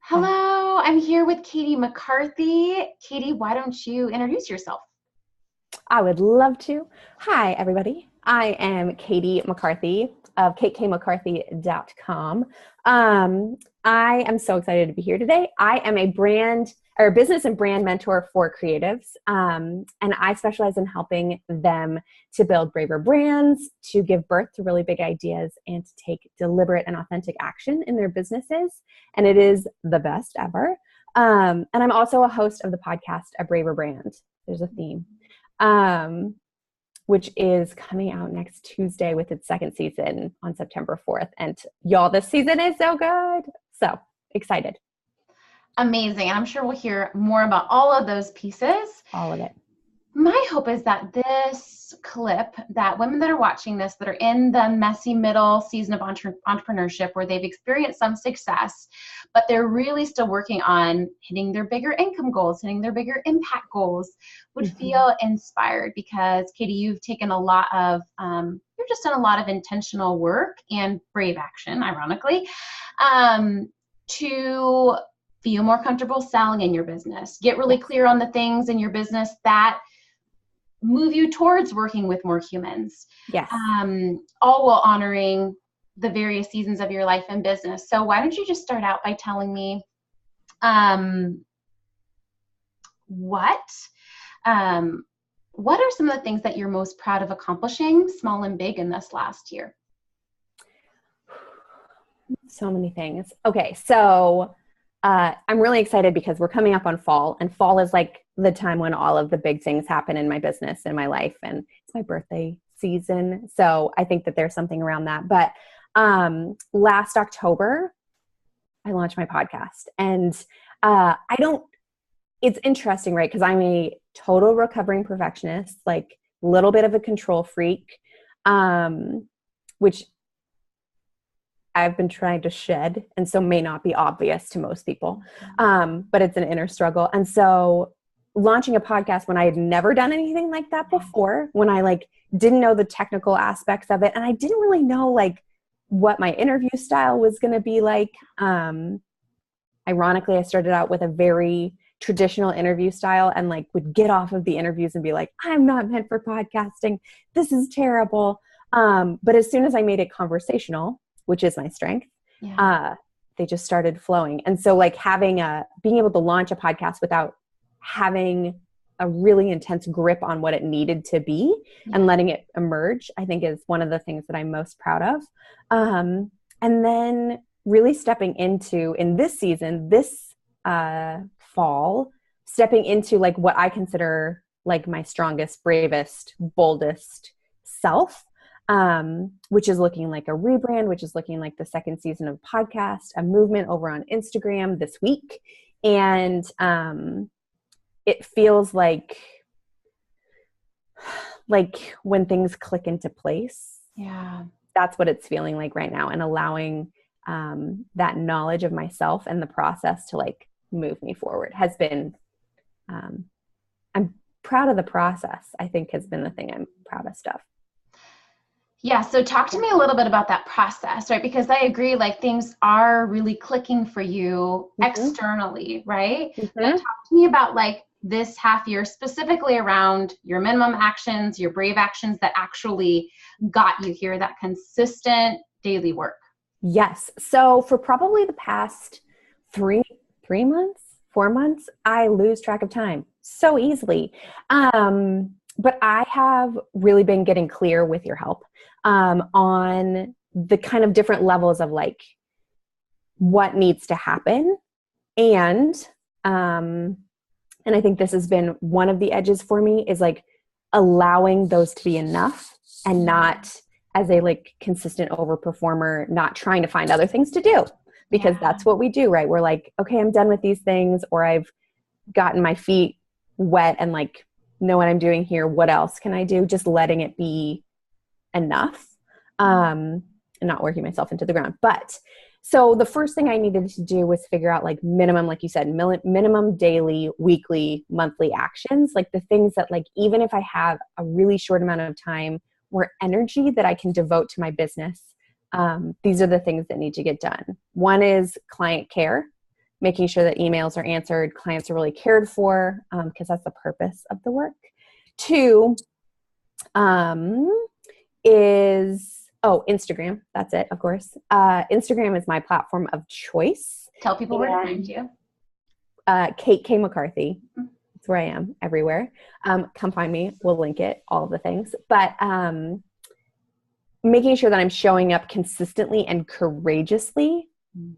Hi. Hello, I'm here with Katie McCarthy. Katie, why don't you introduce yourself? I would love to. Hi, everybody. I am Katie McCarthy of KateKMcCarthy.com. I am so excited to be here today. I am a business and brand mentor for creatives. And I specialize in helping them to build braver brands, to give birth to really big ideas, and to take deliberate and authentic action in their businesses. And it is the best ever. And I'm also a host of the podcast, A Braver Brand. There's a theme. Which is coming out next Tuesday with its second season on September 4th. And y'all, this season is so good. So excited. Amazing. And I'm sure we'll hear more about all of those pieces. All of it. My hope is that this clip, that women that are watching this, that are in the messy middle season of entrepreneurship where they've experienced some success, but they're really still working on hitting their bigger income goals, hitting their bigger impact goals, would feel inspired because, Katie, you've just done a lot of intentional work and brave action, ironically, to feel more comfortable selling in your business, get really clear on the things in your business that move you towards working with more humans. Yes. All while honoring the various seasons of your life and business. So why don't you just start out by telling me what are some of the things that you're most proud of accomplishing, small and big, in this last year? So many things. Okay, so I'm really excited because we're coming up on fall, and fall is like the time when all of the big things happen in my business and my life, and it's my birthday season. So I think that there's something around that. But last October, I launched my podcast, and it's interesting, right? Because I'm a total recovering perfectionist, like a little bit of a control freak, which I've been trying to shed, and so may not be obvious to most people, but it's an inner struggle. And so launching a podcast when I had never done anything like that before, when I didn't know the technical aspects of it, and I didn't really know what my interview style was going to be like. Ironically, I started out with a very traditional interview style and would get off of the interviews and be like, I'm not meant for podcasting. This is terrible. But as soon as I made it conversational, which is my strength, they just started flowing. And so being able to launch a podcast without having a really intense grip on what it needed to be and letting it emerge, I think is one of the things that I'm most proud of. And then really stepping into, in this season, this fall, stepping into what I consider my strongest, bravest, boldest self, which is looking like a rebrand, which is looking like the second season of podcast, a movement over on Instagram this week. And it feels like when things click into place, that's what it's feeling like right now. And allowing that knowledge of myself and the process to move me forward has been, I'm proud of the process, I think, has been the thing I'm proudest of. Yeah. So talk to me a little bit about that process, right? Because I agree, things are really clicking for you externally, right? But talk to me about this half year, specifically around your minimum actions, your brave actions that actually got you here, that consistent daily work. Yes. So for probably the past 4 months, I lose track of time so easily. But I have really been getting clear with your help on the kind of different levels of what needs to happen. And I think this has been one of the edges for me is allowing those to be enough and not as a consistent overperformer, not trying to find other things to do, because that's what we do, right? We're okay, I'm done with these things, or I've gotten my feet wet and know what I'm doing here. What else can I do? Just letting it be enough, and not working myself into the ground. But so the first thing I needed to do was figure out minimum, like you said, minimum daily, weekly, monthly actions, the things that even if I have a really short amount of time or energy that I can devote to my business, these are the things that need to get done. One is client care, making sure that emails are answered, clients are really cared for, because that's the purpose of the work. 2 is Instagram. That's it, of course. Instagram is my platform of choice. Tell people where to find you. Kate K. McCarthy. That's where I am, everywhere. Come find me. We'll link it, all of the things. But making sure that I'm showing up consistently and courageously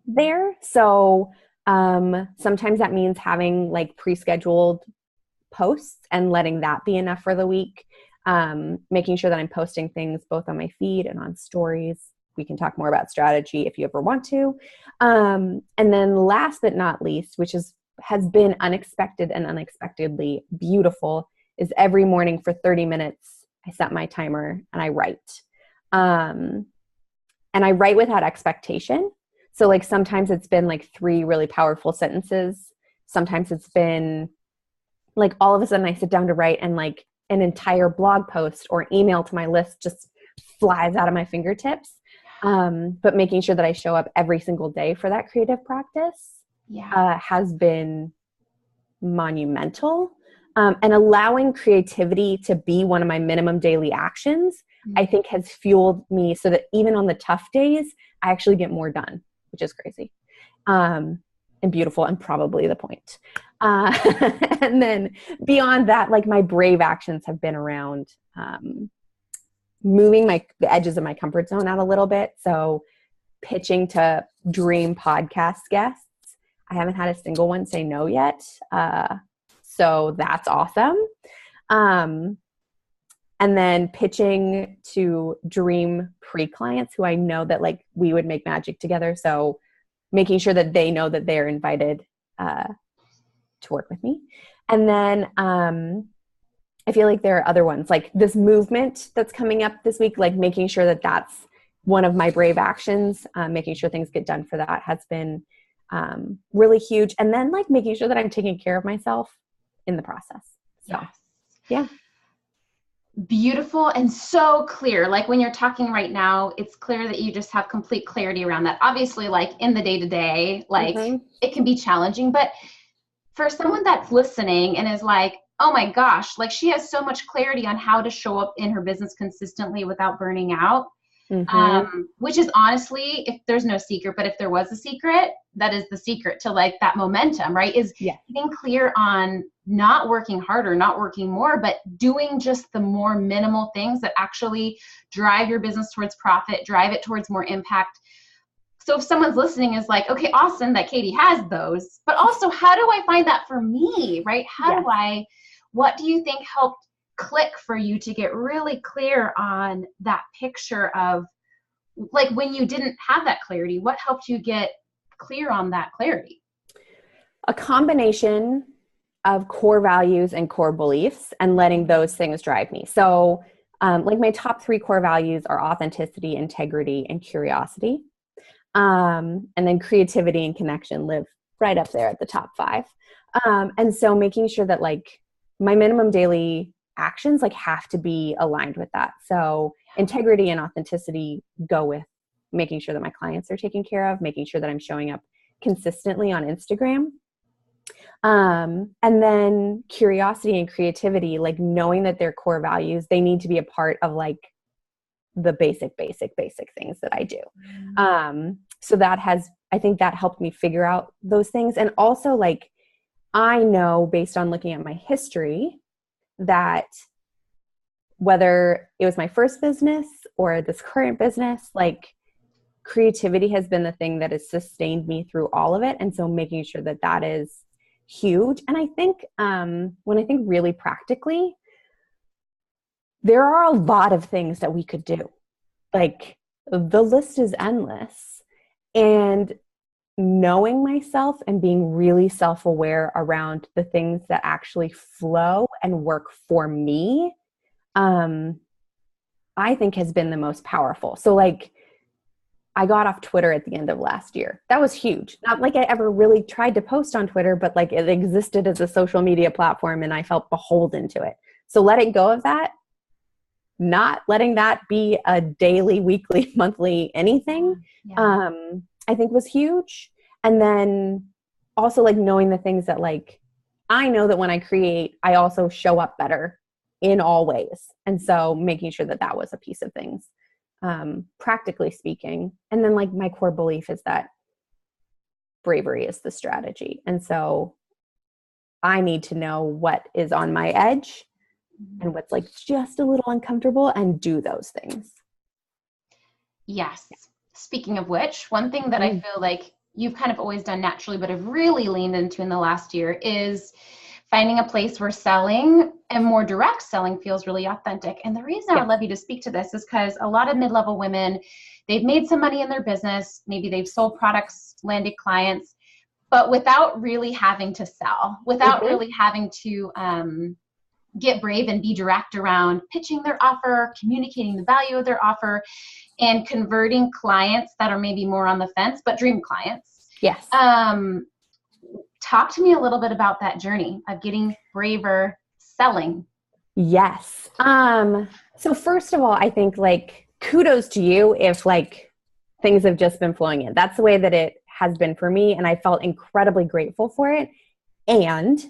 there. So sometimes that means having like pre-scheduled posts and letting that be enough for the week. Making sure that I'm posting things both on my feed and on stories. We can talk more about strategy if you ever want to. And then last but not least, which has been unexpected and unexpectedly beautiful, is every morning for 30 minutes, I set my timer and I write. And I write without expectation. So like sometimes it's been like 3 really powerful sentences. Sometimes it's been like all of a sudden I sit down to write and like an entire blog post or email to my list just flies out of my fingertips. But making sure that I show up every single day for that creative practice has been monumental. And allowing creativity to be one of my minimum daily actions, I think has fueled me so that even on the tough days, I actually get more done, which is crazy and beautiful and probably the point. And then beyond that, like my brave actions have been around moving the edges of my comfort zone out a little bit. So pitching to dream podcast guests. I haven't had a single one say no yet. So that's awesome. And then pitching to dream pre-clients who I know that like we would make magic together. So making sure that they know that they're invited to work with me. And then I feel like there are other ones like this movement that's coming up this week, like making sure that that's one of my brave actions, making sure things get done for that has been really huge. And then like making sure that I'm taking care of myself in the process. So, yeah. Beautiful and so clear. Like when you're talking right now, it's clear that you just have complete clarity around that. Obviously, like in the day-to-day, like it can be challenging, but for someone that's listening and is like, oh my gosh, like she has so much clarity on how to show up in her business consistently without burning out. Which is honestly, if there's no secret, but if there was a secret, that is the secret to like that momentum, right? Is getting clear on not working harder, not working more, but doing just the more minimal things that actually drive your business towards profit, drive it towards more impact. So if someone's listening is like, okay, awesome that Katie has those, but also how do I find that for me, right? What do you think helped click for you to get really clear on that picture of like when you didn't have that clarity, what helped you get clear on that clarity? A combination of core values and core beliefs and letting those things drive me. So like my top 3 core values are authenticity, integrity, and curiosity. And then creativity and connection live right up there at the top 5. And so making sure that like my minimum daily actions like have to be aligned with that. So integrity and authenticity go with making sure that my clients are taken care of, making sure that I'm showing up consistently on Instagram. And then curiosity and creativity, like knowing that they're core values, they need to be a part of like the basic things that I do. So I think that helped me figure out those things. And also like, I know based on looking at my history that whether it was my first business or this current business, like creativity has been the thing that has sustained me through all of it. And so making sure that that is huge. And I think when I think really practically, there are a lot of things that we could do. Like the list is endless. And knowing myself and being really self-aware around the things that actually flow and work for me, I think has been the most powerful. So like I got off Twitter at the end of last year. That was huge. Not like I ever really tried to post on Twitter, but like it existed as a social media platform and I felt beholden to it. So letting go of that, not letting that be a daily, weekly, monthly, anything, I think was huge. And then also like knowing the things that like, I know that when I create, I also show up better in all ways. And so making sure that that was a piece of things, practically speaking. And then like my core belief is that bravery is the strategy. And so I need to know what is on my edge and what's like just a little uncomfortable and do those things. Yes. Speaking of which, one thing that I feel like you've kind of always done naturally, but have really leaned into in the last year is finding a place where selling and more direct selling feels really authentic. And the reason I would love you to speak to this is because a lot of mid-level women, they've made some money in their business. Maybe they've sold products, landed clients, but without really having to sell, without really having to get brave and be direct around pitching their offer, communicating the value of their offer, and converting clients that are maybe more on the fence, but dream clients. Yes. Talk to me a little bit about that journey of getting braver selling. Yes. So first of all, I think like kudos to you if like things have just been flowing in. That's the way that it has been for me. And I felt incredibly grateful for it. And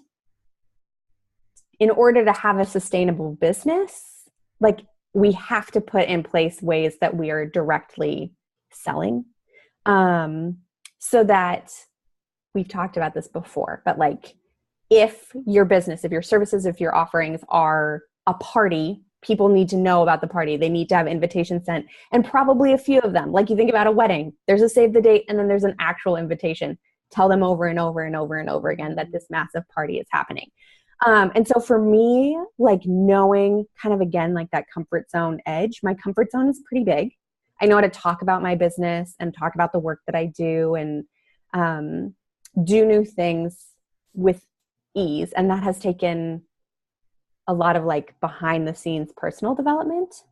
in order to have a sustainable business, like we have to put in place ways that we are directly selling. So that we've talked about this before, but like if your business, if your services, if your offerings are a party, people need to know about the party. They need to have invitations sent, and probably a few of them. Like you think about a wedding, there's a save the date and then there's an actual invitation. Tell them over and over and over and over again that this massive party is happening. And so for me, like knowing kind of again, like that comfort zone edge, my comfort zone is pretty big. I know how to talk about my business and talk about the work that I do and do new things with ease. And that has taken a lot of like behind the scenes personal development.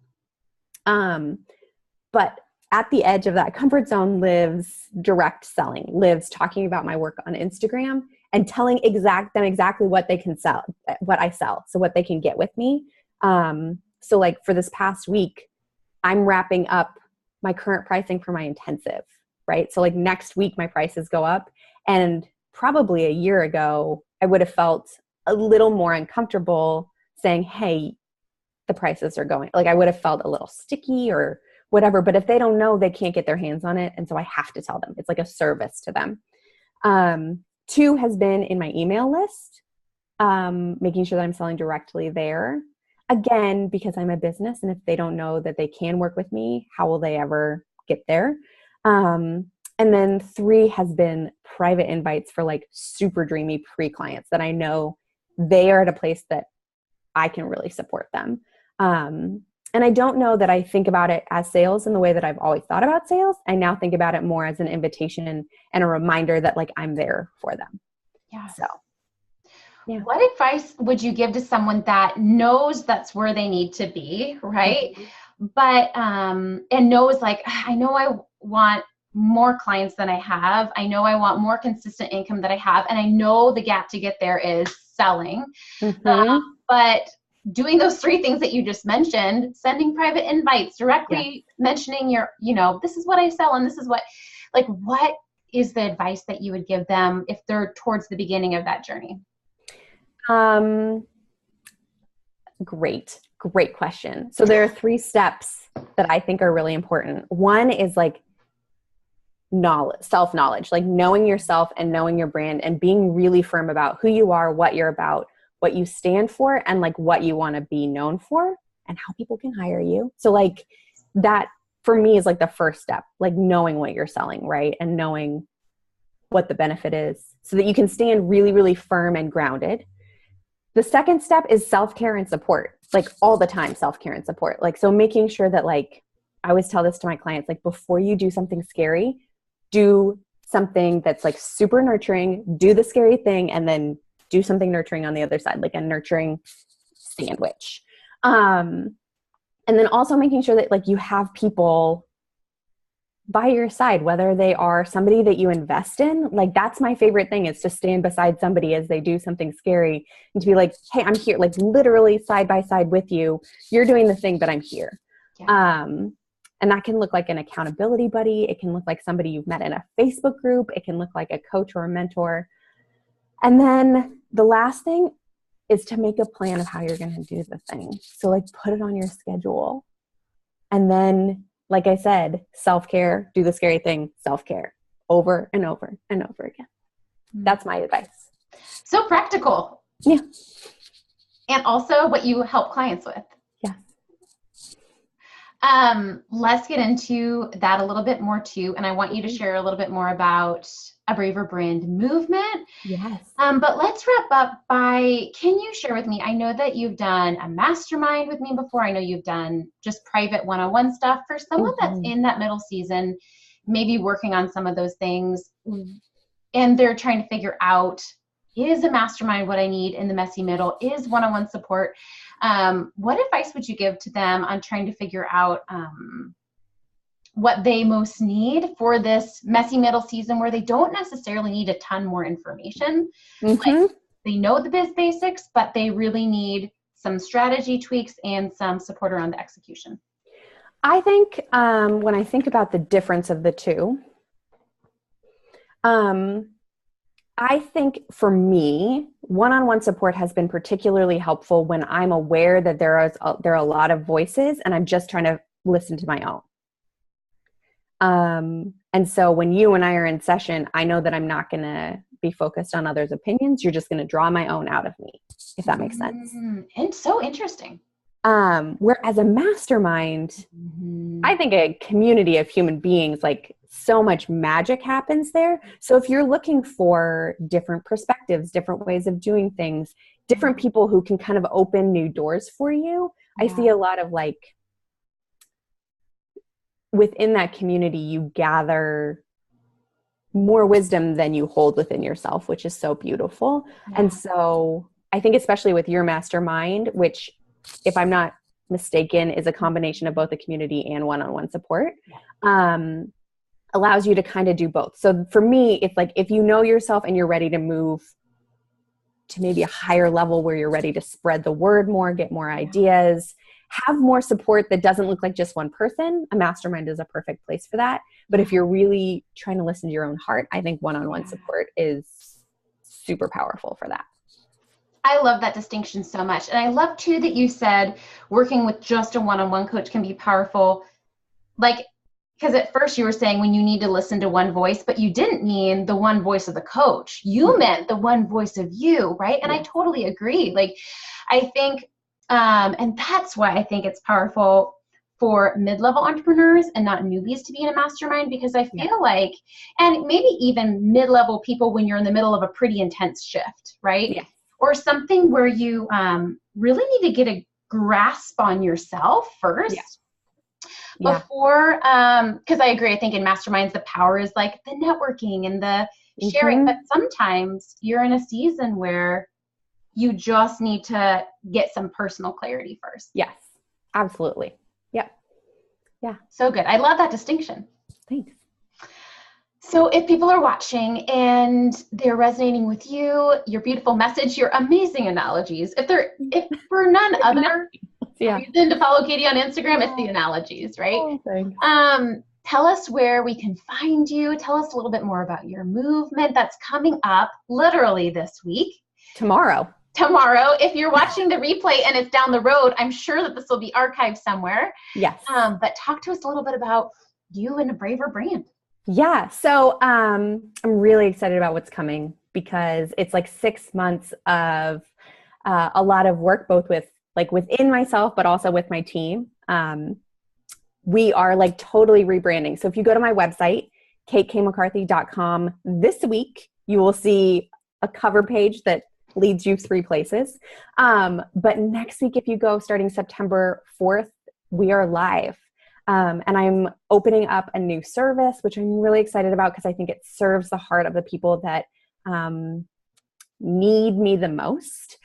But at the edge of that comfort zone lives direct selling, lives talking about my work on Instagram and telling them exactly what they can sell, what I sell, so what they can get with me. So like for this past week, I'm wrapping up my current pricing for my intensive, right? So like next week, my prices go up. And probably a year ago, I would have felt a little more uncomfortable saying, hey, the prices are going, like I would have felt a little sticky or whatever. But if they don't know, they can't get their hands on it. And so I have to tell them. It's like a service to them. 2 has been in my email list, making sure that I'm selling directly there. Again, because I'm a business, and if they don't know that they can work with me, how will they ever get there? And then 3 has been private invites for like super dreamy pre-clients that I know they are at a place that I can really support them. And I don't know that I think about it as sales in the way that I've always thought about sales. I now think about it more as an invitation and a reminder that like I'm there for them. Yeah. So, yeah. What advice would you give to someone that knows that's where they need to be, right? Mm-hmm. But, and knows like, I know I want more clients than I have. I know I want more consistent income that I have. And I know the gap to get there is selling. Mm-hmm. But doing those 3 things that you just mentioned, sending private invites, directly mentioning your, this is what I sell and this is what is the advice that you would give them if they're towards the beginning of that journey? Great question. So there are 3 steps that I think are really important. One is like self-knowledge, like knowing yourself and knowing your brand and being really firm about who you are, what you're about, what you stand for, and like what you want to be known for and how people can hire you. So like that for me is like the first step, like knowing what you're selling, right? And knowing what the benefit is so that you can stand really, really firm and grounded. The second step is self-care and support, like all the time, self-care and support. Like, so making sure that like, I always tell this to my clients, like before you do something scary, do something that's like super nurturing, do the scary thing, and then do something nurturing on the other side, like a nurturing sandwich. And then also making sure that like you have people by your side, whether they are somebody that you invest in. Like that's my favorite thing, is to stand beside somebody as they do something scary and to be like, hey, I'm here, like literally side by side with you. You're doing the thing, but I'm here. Yeah. And that can look like an accountability buddy. It can look like somebody you've met in a Facebook group. It can look like a coach or a mentor. And then the last thing is to make a plan of how you're going to do the thing. So like put it on your schedule. And then, like I said, self-care, do the scary thing, self-care over and over and over again. That's my advice. So practical. Yeah. And also what you help clients with. Yeah. Let's get into that a little bit more too. And I want you to share a little bit more about a Braver Brand movement. Yes. But let's wrap up by, can you share with me, I know that you've done a mastermind with me before. I know you've done just private one-on-one stuff. For someone that's in that middle season, maybe working on some of those things, and they're trying to figure out, is a mastermind what I need in the messy middle? Is one-on-one support? What advice would you give to them on trying to figure out what they most need for this messy middle season, where they don't necessarily need a ton more information? Like, they know the basics, but they really need some strategy tweaks and some support around the execution. I think when I think about the difference of the two, I think for me, one-on-one support has been particularly helpful when I'm aware that there are a lot of voices and I'm just trying to listen to my own. And so when you and I are in session, I know that I'm not going to be focused on others' opinions. You're just going to draw my own out of me, if that makes sense. And so interesting. Whereas a mastermind, I think a community of human beings, like so much magic happens there. So if you're looking for different perspectives, different ways of doing things, different people who can kind of open new doors for you, I see a lot of like, within that community, you gather more wisdom than you hold within yourself, which is so beautiful. And so I think especially with your mastermind, which, if I'm not mistaken, is a combination of both the community and one-on-one support, allows you to kind of do both. So for me, it's like, if you know yourself and you're ready to move to maybe a higher level where you're ready to spread the word more, get more ideas, have more support that doesn't look like just one person, a mastermind is a perfect place for that. But if you're really trying to listen to your own heart, I think one-on-one support is super powerful for that. I love that distinction so much. And I love too that you said working with just a one-on-one coach can be powerful. Like, because at first you were saying when you need to listen to one voice, but you didn't mean the one voice of the coach. You meant the one voice of you, right? And I totally agree. Like, I think, and that's why I think it's powerful for mid-level entrepreneurs and not newbies to be in a mastermind, because I feel like, and maybe even mid-level people when you're in the middle of a pretty intense shift, right? Yeah. Or something where you really need to get a grasp on yourself first before, because I agree, I think in masterminds, the power is like the networking and the sharing, but sometimes you're in a season where you just need to get some personal clarity first. Yes, absolutely. Yep. Yeah. So good. I love that distinction. Thanks. So if people are watching and they're resonating with you, your beautiful message, your amazing analogies, if for none other reason to follow Katie on Instagram, it's the analogies, right? Oh, thanks. Tell us where we can find you. Tell us a little bit more about your movement that's coming up literally this week. Tomorrow. If you're watching the replay and it's down the road, I'm sure that this will be archived somewhere. Yes. But talk to us a little bit about you and a Braver Brand. Yeah. So I'm really excited about what's coming, because it's like 6 months of a lot of work, both with like within myself, but also with my team. We are like totally rebranding. So if you go to my website, katekmccarthy.com, this week, you will see a cover page that leads you 3 places. But next week, if you go starting September 4th, we are live. And I'm opening up a new service, which I'm really excited about, because I think it serves the heart of the people that need me the most.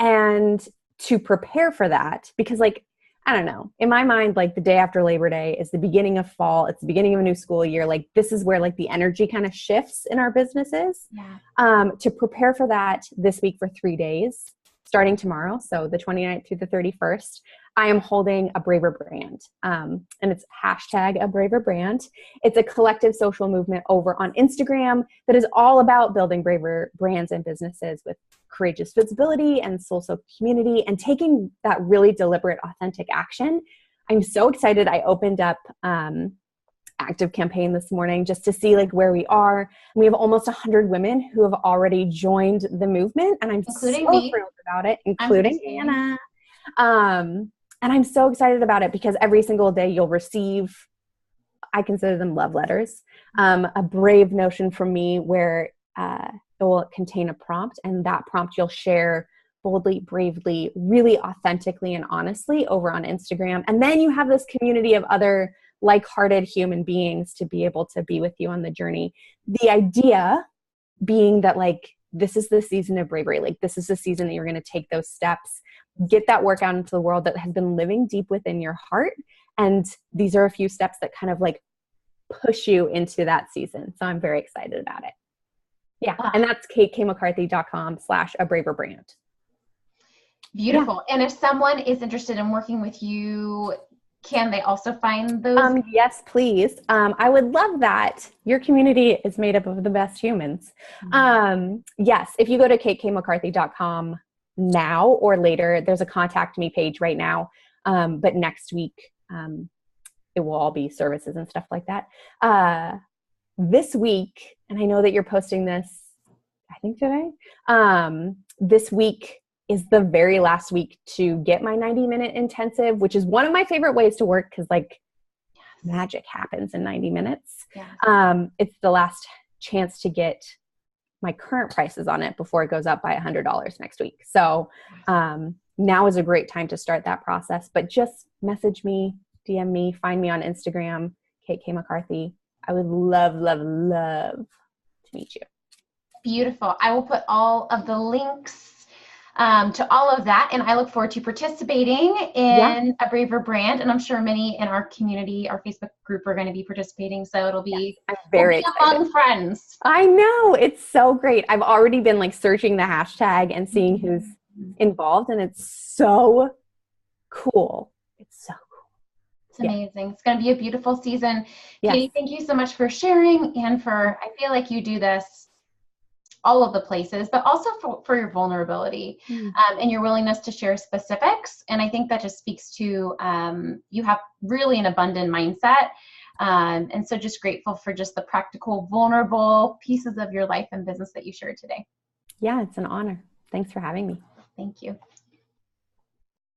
And to prepare for that, because like, I don't know, in my mind, like the day after Labor Day is the beginning of fall. It's the beginning of a new school year. Like this is where like the energy kind of shifts in our businesses. To prepare for that this week for 3 days, starting tomorrow, so the 29th through the 31st, I am holding a Braver Brand. And it's hashtag a Braver Brand. It's a collective social movement over on Instagram that is all about building braver brands and businesses with courageous visibility and social community and taking that really deliberate, authentic action. I'm so excited. I opened up Active Campaign this morning just to see like where we are. And we have almost 100 women who have already joined the movement, and I'm Including so me. thrilled about it, including Anna. And I'm so excited about it because every single day you'll receive, I consider them love letters, a brave notion from me where it will contain a prompt, and that prompt you'll share boldly, bravely, really authentically and honestly over on Instagram. And then you have this community of other like-hearted human beings to be able to be with you on the journey. The idea being that like, this is the season of bravery. Like this is the season that you're going to take those steps, get that work out into the world that has been living deep within your heart. And these are a few steps that kind of like push you into that season. So I'm very excited about it. Yeah. And that's KateKMcCarthy.com/a-braver-brand. Beautiful. Yeah. And if someone is interested in working with you, can they also find those? Yes, please. I would love that. Your community is made up of the best humans. Yes, if you go to KateKMcCarthy.com now or later, there's a contact me page right now. But next week, it will all be services and stuff like that. This week, and I know that you're posting this, I think today, this week is the very last week to get my 90-minute intensive, which is one of my favorite ways to work because like magic happens in 90 minutes. Yeah. It's the last chance to get my current prices on it before it goes up by $100 next week. So now is a great time to start that process, but just message me, DM me, find me on Instagram, Kate K. McCarthy. I would love, love, love to meet you. Beautiful. I will put all of the links to all of that. And I look forward to participating in a Braver Brand. And I'm sure many in our community, our Facebook group, are going to be participating. So it'll be, I'm very excited. Among friends. I know. It's so great. I've already been like searching the hashtag and seeing who's involved. And it's so cool. It's so cool. It's amazing. It's going to be a beautiful season. Yes. Katie, thank you so much for sharing and for, I feel like you do this all of the places, but also for your vulnerability and your willingness to share specifics. And I think that just speaks to you have really an abundant mindset. And so just grateful for just the practical, vulnerable pieces of your life and business that you shared today. Yeah, it's an honor. Thanks for having me. Thank you.